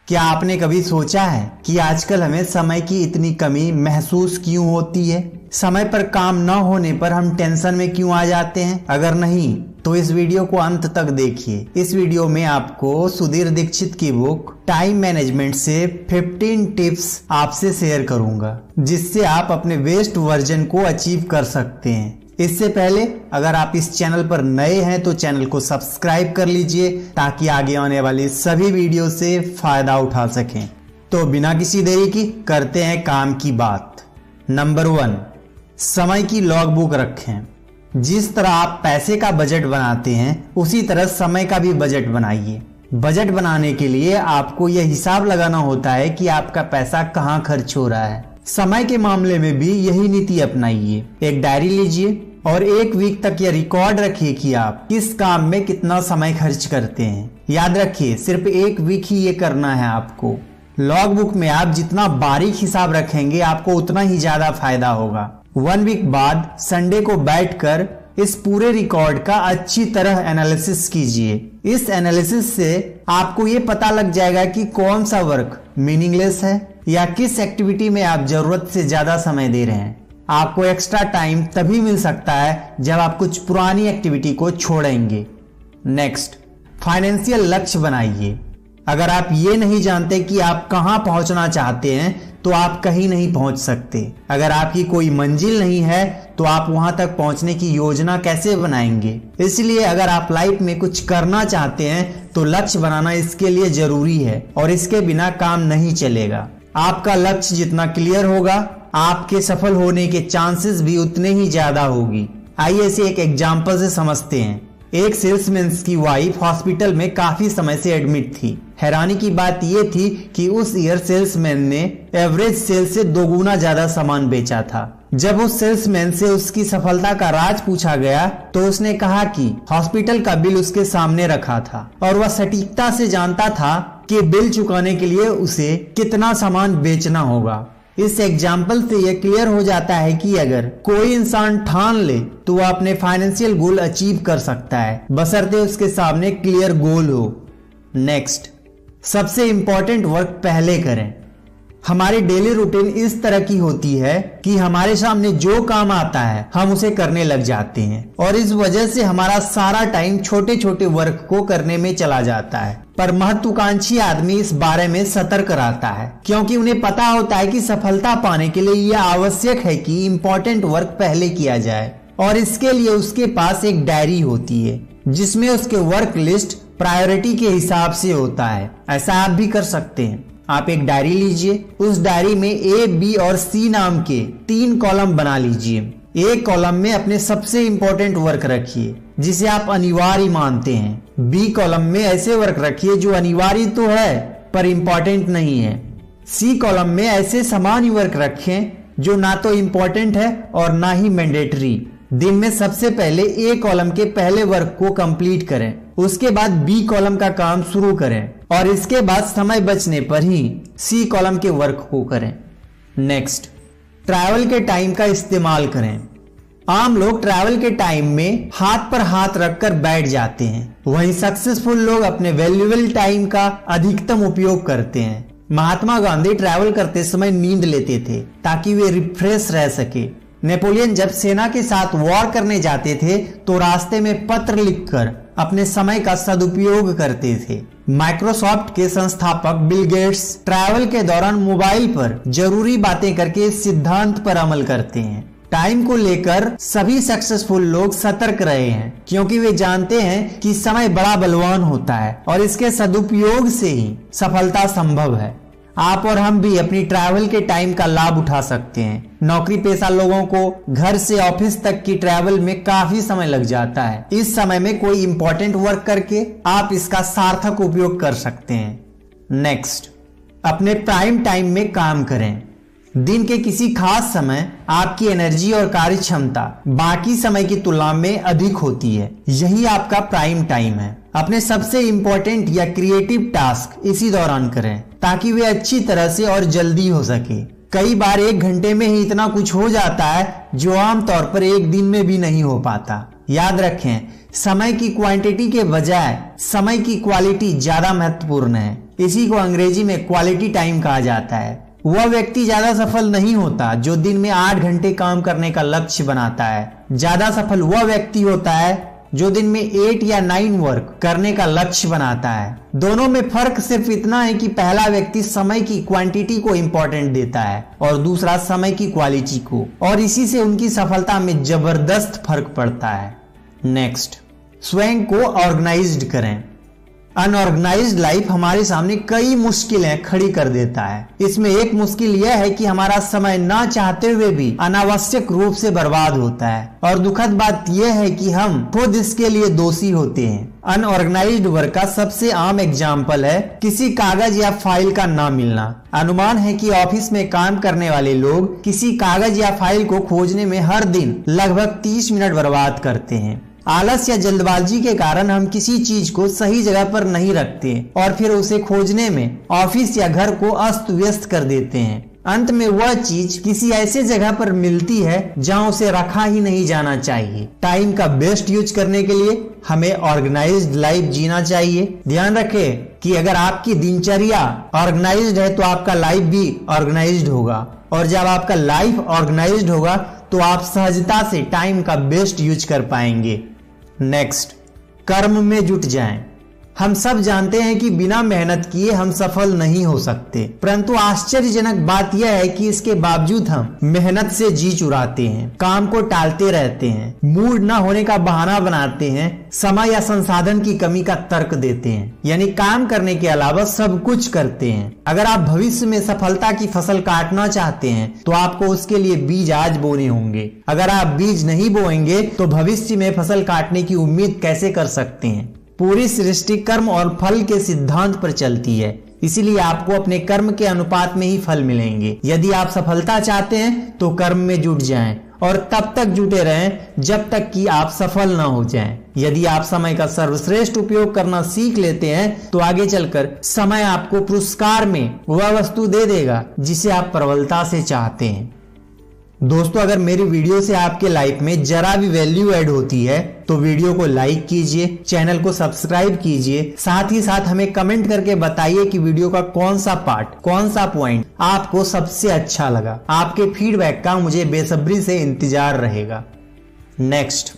क्या आपने कभी सोचा है कि आजकल हमें समय की इतनी कमी महसूस क्यों होती है? समय पर काम न होने पर हम टेंशन में क्यों आ जाते हैं? अगर नहीं तो इस वीडियो को अंत तक देखिए। इस वीडियो में आपको सुधीर दीक्षित की बुक टाइम मैनेजमेंट से 15 टिप्स आपसे शेयर करूंगा, जिससे आप अपने बेस्ट वर्जन को अचीव कर सकते हैं। इससे पहले अगर आप इस चैनल पर नए हैं तो चैनल को सब्सक्राइब कर लीजिए ताकि आगे आने वाली सभी वीडियो से फायदा उठा सकें। तो बिना किसी देरी की करते हैं काम की बात। नंबर 1, समय की लॉग बुक रखें। जिस तरह आप पैसे का बजट बनाते हैं उसी तरह समय का भी बजट बनाइए। बजट बनाने के लिए आपको यह हिसाब लगाना होता है कि आपका पैसा कहाँ खर्च हो रहा है। समय के मामले में भी यही नीति अपनाइए। एक डायरी लीजिए और एक वीक तक यह रिकॉर्ड रखिए कि आप किस काम में कितना समय खर्च करते हैं। याद रखिए, सिर्फ एक वीक ही ये करना है आपको। लॉग बुक में आप जितना बारीक हिसाब रखेंगे आपको उतना ही ज्यादा फायदा होगा। 1 वीक बाद संडे को बैठकर इस पूरे रिकॉर्ड का अच्छी तरह एनालिसिस कीजिए। इस एनालिसिस से आपको ये पता लग जाएगा कि कौन सा वर्क मीनिंगलेस है या किस एक्टिविटी में आप जरूरत से ज्यादा समय दे रहे हैं। आपको एक्स्ट्रा टाइम तभी मिल सकता है जब आप कुछ पुरानी एक्टिविटी को छोड़ेंगे। नेक्स्ट, फाइनेंशियल लक्ष्य बनाइए। अगर आप ये नहीं जानते कि आप कहां पहुंचना चाहते हैं तो आप कहीं नहीं पहुंच सकते। अगर आपकी कोई मंजिल नहीं है तो आप वहां तक पहुंचने की योजना कैसे बनाएंगे? इसलिए अगर आप लाइफ में कुछ करना चाहते हैं तो लक्ष्य बनाना इसके लिए जरूरी है और इसके बिना काम नहीं चलेगा। आपका लक्ष्य जितना क्लियर होगा आपके सफल होने के चांसेस भी उतने ही ज्यादा होगी। आइए इसे एक एग्जांपल से समझते हैं। एक सेल्समैन की वाइफ हॉस्पिटल में काफी समय से एडमिट थी। हैरानी की बात यह थी कि उस ईयर सेल्समैन ने एवरेज सेल से 2 गुना ज्यादा सामान बेचा था। जब उस सेल्समैन से उसकी सफलता का राज पूछा गया तो उसने कहा कि हॉस्पिटल का बिल उसके सामने रखा था और वह सटीकता से जानता था कि बिल चुकाने के लिए उसे कितना सामान बेचना होगा। इस एग्जाम्पल से यह क्लियर हो जाता है कि अगर कोई इंसान ठान ले तो वह अपने फाइनेंशियल गोल अचीव कर सकता है, बशर्ते उसके सामने क्लियर गोल हो। नेक्स्ट, सबसे इंपॉर्टेंट वर्क पहले करें। हमारी डेली रूटीन इस तरह की होती है कि हमारे सामने जो काम आता है हम उसे करने लग जाते हैं और इस वजह से हमारा सारा टाइम छोटे छोटे वर्क को करने में चला जाता है। पर महत्वाकांक्षी आदमी इस बारे में सतर्क रहता है क्योंकि उन्हें पता होता है कि सफलता पाने के लिए यह आवश्यक है कि इम्पोर्टेंट वर्क पहले किया जाए और इसके लिए उसके पास एक डायरी होती है जिसमें उसके वर्क लिस्ट प्रायोरिटी के हिसाब से होता है। ऐसा आप भी कर सकते हैं। आप एक डायरी लीजिए, उस डायरी में A, B और C नाम के 3 कॉलम बना लीजिए। एक कॉलम में अपने सबसे इंपॉर्टेंट वर्क रखिए जिसे आप अनिवार्य मानते हैं। B कॉलम में ऐसे वर्क रखिए जो अनिवार्य तो है पर इंपॉर्टेंट नहीं है। C कॉलम में ऐसे सामान्य वर्क रखें जो ना तो इंपॉर्टेंट है और ना ही मैंडेटरी। दिन में सबसे पहले A कॉलम के पहले वर्क को कंप्लीट करें, उसके बाद B कॉलम का काम शुरू करें और इसके बाद समय बचने पर ही C कॉलम के वर्क को करें। नेक्स्ट, ट्रैवल के टाइम का इस्तेमाल करें। आम लोग ट्रैवल के टाइम में हाथ पर हाथ रखकर बैठ जाते हैं, वहीं सक्सेसफुल लोग अपने वैल्यूएबल टाइम का अधिकतम उपयोग करते हैं। महात्मा गांधी ट्रैवल करते समय नींद लेते थे ताकि वे रिफ्रेश रह सके। नेपोलियन जब सेना के साथ वॉर करने जाते थे तो रास्ते में पत्र लिखकर अपने समय का सदुपयोग करते थे। माइक्रोसॉफ्ट के संस्थापक बिल गेट्स ट्रैवल के दौरान मोबाइल पर जरूरी बातें करके इस सिद्धांत पर अमल करते हैं। टाइम को लेकर सभी सक्सेसफुल लोग सतर्क रहे हैं क्योंकि वे जानते हैं कि समय बड़ा बलवान होता है और इसके सदुपयोग से ही सफलता संभव है। आप और हम भी अपनी ट्रैवल के टाइम का लाभ उठा सकते हैं। नौकरी पेशा लोगों को घर से ऑफिस तक की ट्रैवल में काफी समय लग जाता है। इस समय में कोई इंपॉर्टेंट वर्क करके आप इसका सार्थक उपयोग कर सकते हैं। नेक्स्ट, अपने प्राइम टाइम में काम करें। दिन के किसी खास समय आपकी एनर्जी और कार्य क्षमता बाकी समय की तुलना में अधिक होती है। यही आपका प्राइम टाइम है। अपने सबसे इंपॉर्टेंट या क्रिएटिव टास्क इसी दौरान करें ताकि वे अच्छी तरह से और जल्दी हो सके। कई बार 1 घंटे में ही इतना कुछ हो जाता है जो आमतौर पर 1 दिन में भी नहीं हो पाता। याद रखें, समय की क्वांटिटी के बजाय समय की क्वालिटी ज्यादा महत्वपूर्ण है। इसी को अंग्रेजी में क्वालिटी टाइम कहा जाता है। वह व्यक्ति ज्यादा सफल नहीं होता जो दिन में 8 घंटे काम करने का लक्ष्य बनाता है। ज्यादा सफल वह व्यक्ति होता है जो दिन में 8 या 9 वर्क करने का लक्ष्य बनाता है। दोनों में फर्क सिर्फ इतना है कि पहला व्यक्ति समय की क्वांटिटी को इंपॉर्टेंट देता है और दूसरा समय की क्वालिटी को, और इसी से उनकी सफलता में जबरदस्त फर्क पड़ता है। नेक्स्ट, स्वयं को ऑर्गेनाइज्ड करें। अनऑर्गेनाइज्ड लाइफ हमारे सामने कई मुश्किलें खड़ी कर देता है। इसमें एक मुश्किल यह है कि हमारा समय ना चाहते हुए भी अनावश्यक रूप से बर्बाद होता है, और दुखद बात यह है कि हम खुद इसके लिए दोषी होते हैं। अनऑर्गेनाइज्ड वर्क का सबसे आम एग्जाम्पल है किसी कागज या फाइल का ना मिलना। अनुमान है कि ऑफिस में काम करने वाले लोग किसी कागज या फाइल को खोजने में हर दिन लगभग 30 मिनट बर्बाद करते हैं। आलस या जल्दबाजी के कारण हम किसी चीज को सही जगह पर नहीं रखते और फिर उसे खोजने में ऑफिस या घर को अस्त व्यस्त कर देते हैं। अंत में वह चीज किसी ऐसे जगह पर मिलती है जहां उसे रखा ही नहीं जाना चाहिए। टाइम का बेस्ट यूज करने के लिए हमें ऑर्गेनाइज्ड लाइफ जीना चाहिए। ध्यान रखें कि अगर आपकी दिनचर्या ऑर्गेनाइज्ड है तो आपका लाइफ भी ऑर्गेनाइज्ड होगा, और जब आपका लाइफ ऑर्गेनाइज्ड होगा तो आप सहजता से टाइम का बेस्ट यूज कर पाएंगे। नेक्स्ट, कर्म में जुट जाएं। हम सब जानते हैं कि बिना मेहनत किए हम सफल नहीं हो सकते, परंतु आश्चर्यजनक बात यह है कि इसके बावजूद हम मेहनत से जी चुराते हैं, काम को टालते रहते हैं, मूड न होने का बहाना बनाते हैं, समय या संसाधन की कमी का तर्क देते हैं, यानी काम करने के अलावा सब कुछ करते हैं। अगर आप भविष्य में सफलता की फसल काटना चाहते हैं तो आपको उसके लिए बीज आज बोने होंगे। अगर आप बीज नहीं बोएंगे तो भविष्य में फसल काटने की उम्मीद कैसे कर सकते हैं। पूरी सृष्टि कर्म और फल के सिद्धांत पर चलती है, इसीलिए आपको अपने कर्म के अनुपात में ही फल मिलेंगे। यदि आप सफलता चाहते हैं तो कर्म में जुट जाएं और तब तक जुटे रहें जब तक कि आप सफल ना हो जाएं। यदि आप समय का सर्वश्रेष्ठ उपयोग करना सीख लेते हैं तो आगे चलकर समय आपको पुरस्कार में वह वस्तु दे देगा जिसे आप प्रबलता से चाहते हैं। दोस्तों, अगर मेरी वीडियो से आपके लाइफ में जरा भी वैल्यू ऐड होती है तो वीडियो को लाइक कीजिए, चैनल को सब्सक्राइब कीजिए, साथ ही साथ हमें कमेंट करके बताइए कि वीडियो का कौन सा पार्ट, कौन सा पॉइंट आपको सबसे अच्छा लगा। आपके फीडबैक का मुझे बेसब्री से इंतजार रहेगा। नेक्स्ट,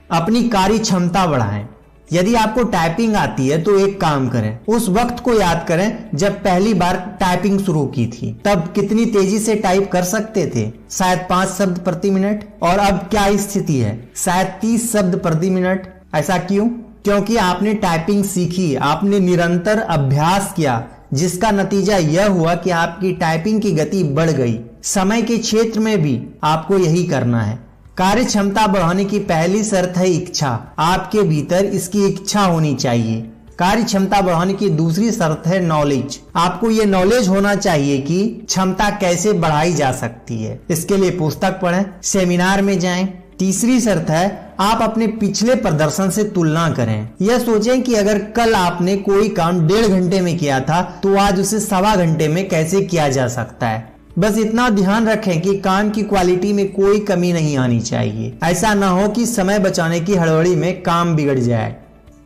अपनी कार्य क्षमता बढ़ाएं। यदि आपको टाइपिंग आती है तो एक काम करें, उस वक्त को याद करें जब पहली बार टाइपिंग शुरू की थी। तब कितनी तेजी से टाइप कर सकते थे? शायद 5 शब्द प्रति मिनट। और अब क्या स्थिति है? शायद 30 शब्द प्रति मिनट। ऐसा क्यों? क्योंकि आपने टाइपिंग सीखी, आपने निरंतर अभ्यास किया, जिसका नतीजा यह हुआ कि आपकी टाइपिंग की गति बढ़ गई। समय के क्षेत्र में भी आपको यही करना है। कार्य क्षमता बढ़ाने की पहली शर्त है इच्छा। आपके भीतर इसकी इच्छा होनी चाहिए। कार्य क्षमता बढ़ाने की दूसरी शर्त है नॉलेज। आपको ये नॉलेज होना चाहिए कि क्षमता कैसे बढ़ाई जा सकती है। इसके लिए पुस्तक पढ़ें, सेमिनार में जाएं। तीसरी शर्त है आप अपने पिछले प्रदर्शन से तुलना करें। यह सोचें कि अगर कल आपने कोई काम 1.5 घंटे में किया था तो आज उसे 1.25 घंटे में कैसे किया जा सकता है। बस इतना ध्यान रखें कि काम की क्वालिटी में कोई कमी नहीं आनी चाहिए। ऐसा ना हो कि समय बचाने की हड़बड़ी में काम बिगड़ जाए।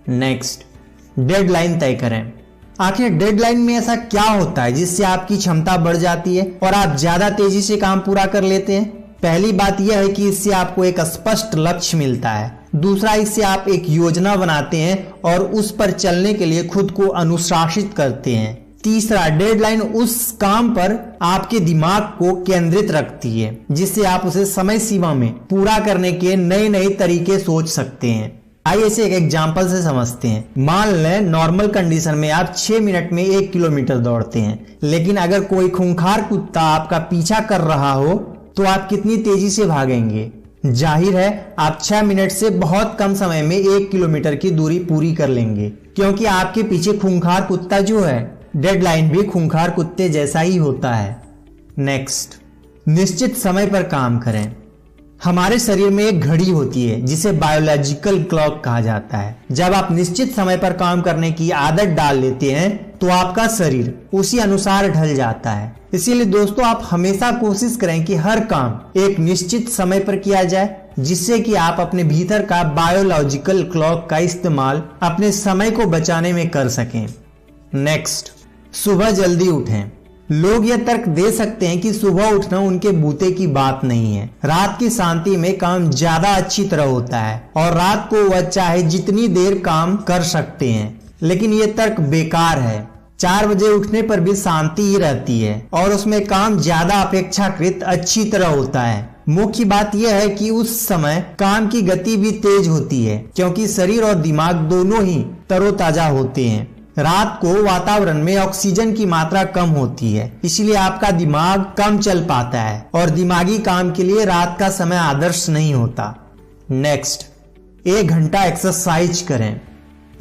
नेक्स्ट, डेडलाइन तय करें। आखिर डेडलाइन में ऐसा क्या होता है जिससे आपकी क्षमता बढ़ जाती है और आप ज्यादा तेजी से काम पूरा कर लेते हैं? पहली बात यह है कि इससे आपको एक स्पष्ट लक्ष्य मिलता है। दूसरा, इससे आप एक योजना बनाते हैं और उस पर चलने के लिए खुद को अनुशासित करते हैं। तीसरा, डेडलाइन उस काम पर आपके दिमाग को केंद्रित रखती है जिससे आप उसे समय सीमा में पूरा करने के नए नए तरीके सोच सकते हैं। आइए इसे एक एग्जांपल से समझते हैं। मान लें नॉर्मल कंडीशन में आप 6 मिनट में 1 किलोमीटर दौड़ते हैं, लेकिन अगर कोई खूंखार कुत्ता आपका पीछा कर रहा हो तो आप कितनी तेजी से भागेंगे? जाहिर है आप 6 मिनट से बहुत कम समय में 1 किलोमीटर की दूरी पूरी कर लेंगे, क्योंकि आपके पीछे खूंखार कुत्ता जो है, डेडलाइन भी खूंखार कुत्ते जैसा ही होता है। नेक्स्ट, निश्चित समय पर काम करें। हमारे शरीर में एक घड़ी होती है जिसे बायोलॉजिकल क्लॉक कहा जाता है। जब आप निश्चित समय पर काम करने की आदत डाल लेते हैं तो आपका शरीर उसी अनुसार ढल जाता है। इसीलिए दोस्तों, आप हमेशा कोशिश करें कि हर काम एक निश्चित समय पर किया जाए, जिससे कि आप अपने भीतर का बायोलॉजिकल क्लॉक का इस्तेमाल अपने समय को बचाने में कर सकें। नेक्स्ट, सुबह जल्दी उठें। लोग यह तर्क दे सकते हैं कि सुबह उठना उनके बूते की बात नहीं है। रात की शांति में काम ज्यादा अच्छी तरह होता है और रात को वह चाहे जितनी देर काम कर सकते हैं, लेकिन यह तर्क बेकार है। 4 बजे उठने पर भी शांति ही रहती है और उसमें काम ज्यादा अपेक्षाकृत अच्छी तरह होता है। मुख्य बात यह है कि उस समय काम की गति भी तेज होती है, क्योंकि शरीर और दिमाग दोनों ही तरोताजा होते हैं। रात को वातावरण में ऑक्सीजन की मात्रा कम होती है, इसलिए आपका दिमाग कम चल पाता है और दिमागी काम के लिए रात का समय आदर्श नहीं होता। नेक्स्ट, 1 घंटा एक्सरसाइज करें।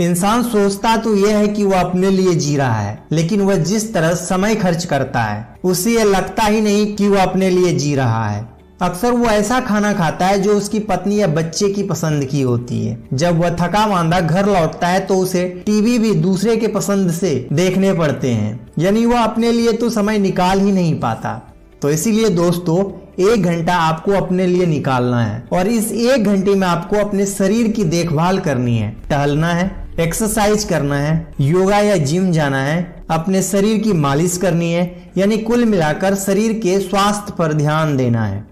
इंसान सोचता तो यह है कि वह अपने लिए जी रहा है, लेकिन वह जिस तरह समय खर्च करता है उसे यह लगता ही नहीं कि वह अपने लिए जी रहा है। अक्सर वो ऐसा खाना खाता है जो उसकी पत्नी या बच्चे की पसंद की होती है। जब वह थका मांदा घर लौटता है तो उसे टीवी भी दूसरे के पसंद से देखने पड़ते हैं, यानी वह अपने लिए तो समय निकाल ही नहीं पाता। तो इसीलिए दोस्तों, 1 घंटा आपको अपने लिए निकालना है और इस 1 घंटे में आपको अपने शरीर की देखभाल करनी है, टहलना है, एक्सरसाइज करना है, योगा या जिम जाना है, अपने शरीर की मालिश करनी है, यानी कुल मिलाकर शरीर के स्वास्थ्य पर ध्यान देना है।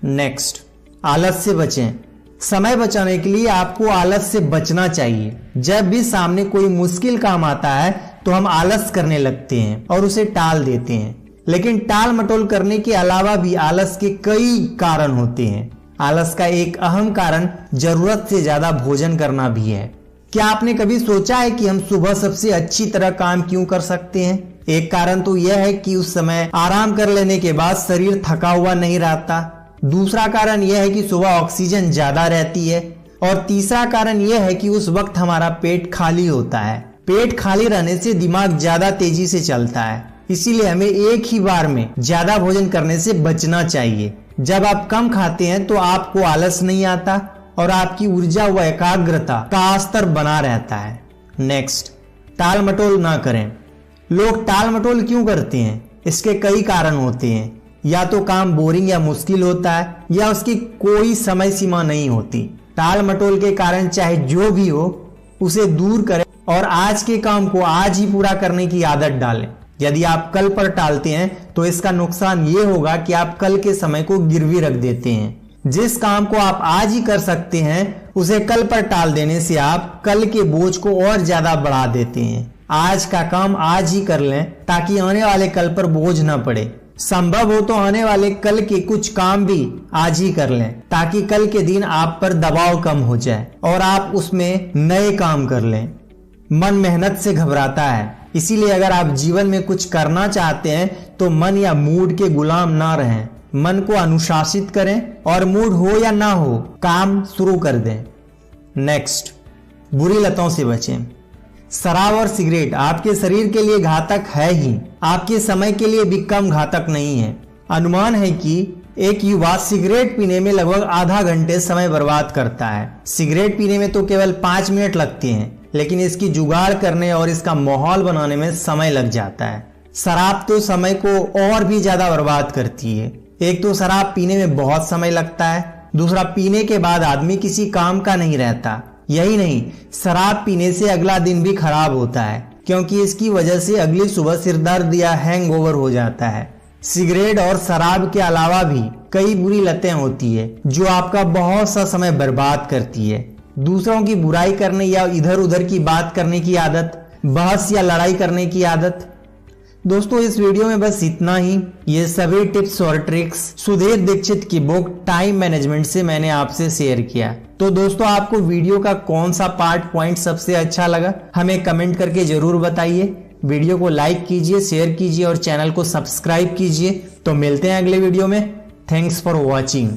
नेक्स्ट, आलस से बचें। समय बचाने के लिए आपको आलस से बचना चाहिए। जब भी सामने कोई मुश्किल काम आता है तो हम आलस करने लगते हैं और उसे टाल देते हैं, लेकिन टाल मटोल करने के अलावा भी आलस के कई कारण होते हैं। आलस का एक अहम कारण जरूरत से ज्यादा भोजन करना भी है। क्या आपने कभी सोचा है कि हम सुबह सबसे अच्छी तरह काम क्यों कर सकते हैं? एक कारण तो यह है कि उस समय आराम कर लेने के बाद शरीर थका हुआ नहीं रहता। दूसरा कारण यह है कि सुबह ऑक्सीजन ज्यादा रहती है और तीसरा कारण यह है कि उस वक्त हमारा पेट खाली होता है। पेट खाली रहने से दिमाग ज्यादा तेजी से चलता है, इसीलिए हमें एक ही बार में ज्यादा भोजन करने से बचना चाहिए। जब आप कम खाते हैं तो आपको आलस नहीं आता और आपकी ऊर्जा व एकाग्रता का स्तर बना रहता है। नेक्स्ट, टाल मटोल ना करें। लोग टाल मटोल क्यों करते हैं? इसके कई कारण होते हैं। या तो काम बोरिंग या मुश्किल होता है, या उसकी कोई समय सीमा नहीं होती। टाल मटोल के कारण चाहे जो भी हो उसे दूर करें और आज के काम को आज ही पूरा करने की आदत डालें। यदि आप कल पर टालते हैं तो इसका नुकसान ये होगा कि आप कल के समय को गिरवी रख देते हैं। जिस काम को आप आज ही कर सकते हैं उसे कल पर टाल देने से आप कल के बोझ को और ज्यादा बढ़ा देते हैं। आज का काम आज ही कर लें ताकि आने वाले कल पर बोझ न पड़े। संभव हो तो आने वाले कल के कुछ काम भी आज ही कर लें ताकि कल के दिन आप पर दबाव कम हो जाए और आप उसमें नए काम कर लें। मन मेहनत से घबराता है, इसीलिए अगर आप जीवन में कुछ करना चाहते हैं तो मन या मूड के गुलाम ना रहें। मन को अनुशासित करें और मूड हो या ना हो काम शुरू कर दें। नेक्स्ट, बुरी लतों से बचें। शराब और सिगरेट आपके शरीर के लिए घातक है ही, आपके समय के लिए भी कम घातक नहीं है। अनुमान है कि एक युवा सिगरेट पीने में लगभग आधा घंटे समय बर्बाद करता है। सिगरेट पीने में तो केवल 5 मिनट लगते हैं, लेकिन इसकी जुगाड़ करने और इसका माहौल बनाने में समय लग जाता है। शराब तो समय को और भी ज्यादा बर्बाद करती है। एक तो शराब पीने में बहुत समय लगता है, दूसरा पीने के बाद आदमी किसी काम का नहीं रहता। यही नहीं, शराब पीने से अगला दिन भी खराब होता है, क्योंकि इसकी वजह से अगली सुबह सिरदर्द या हैंगओवर हो जाता है। सिगरेट और शराब के अलावा भी कई बुरी लतें होती है जो आपका बहुत सा समय बर्बाद करती है। दूसरों की बुराई करने या इधर उधर की बात करने की आदत, बहस या लड़ाई करने की आदत। दोस्तों, इस वीडियो में बस इतना ही। ये सभी टिप्स और ट्रिक्स सुधीर दीक्षित की बुक टाइम मैनेजमेंट से मैंने आपसे शेयर किया। तो दोस्तों, आपको वीडियो का कौन सा पॉइंट सबसे अच्छा लगा हमें कमेंट करके जरूर बताइए। वीडियो को लाइक कीजिए, शेयर कीजिए और चैनल को सब्सक्राइब कीजिए। तो मिलते हैं अगले वीडियो में। Thanks for watching.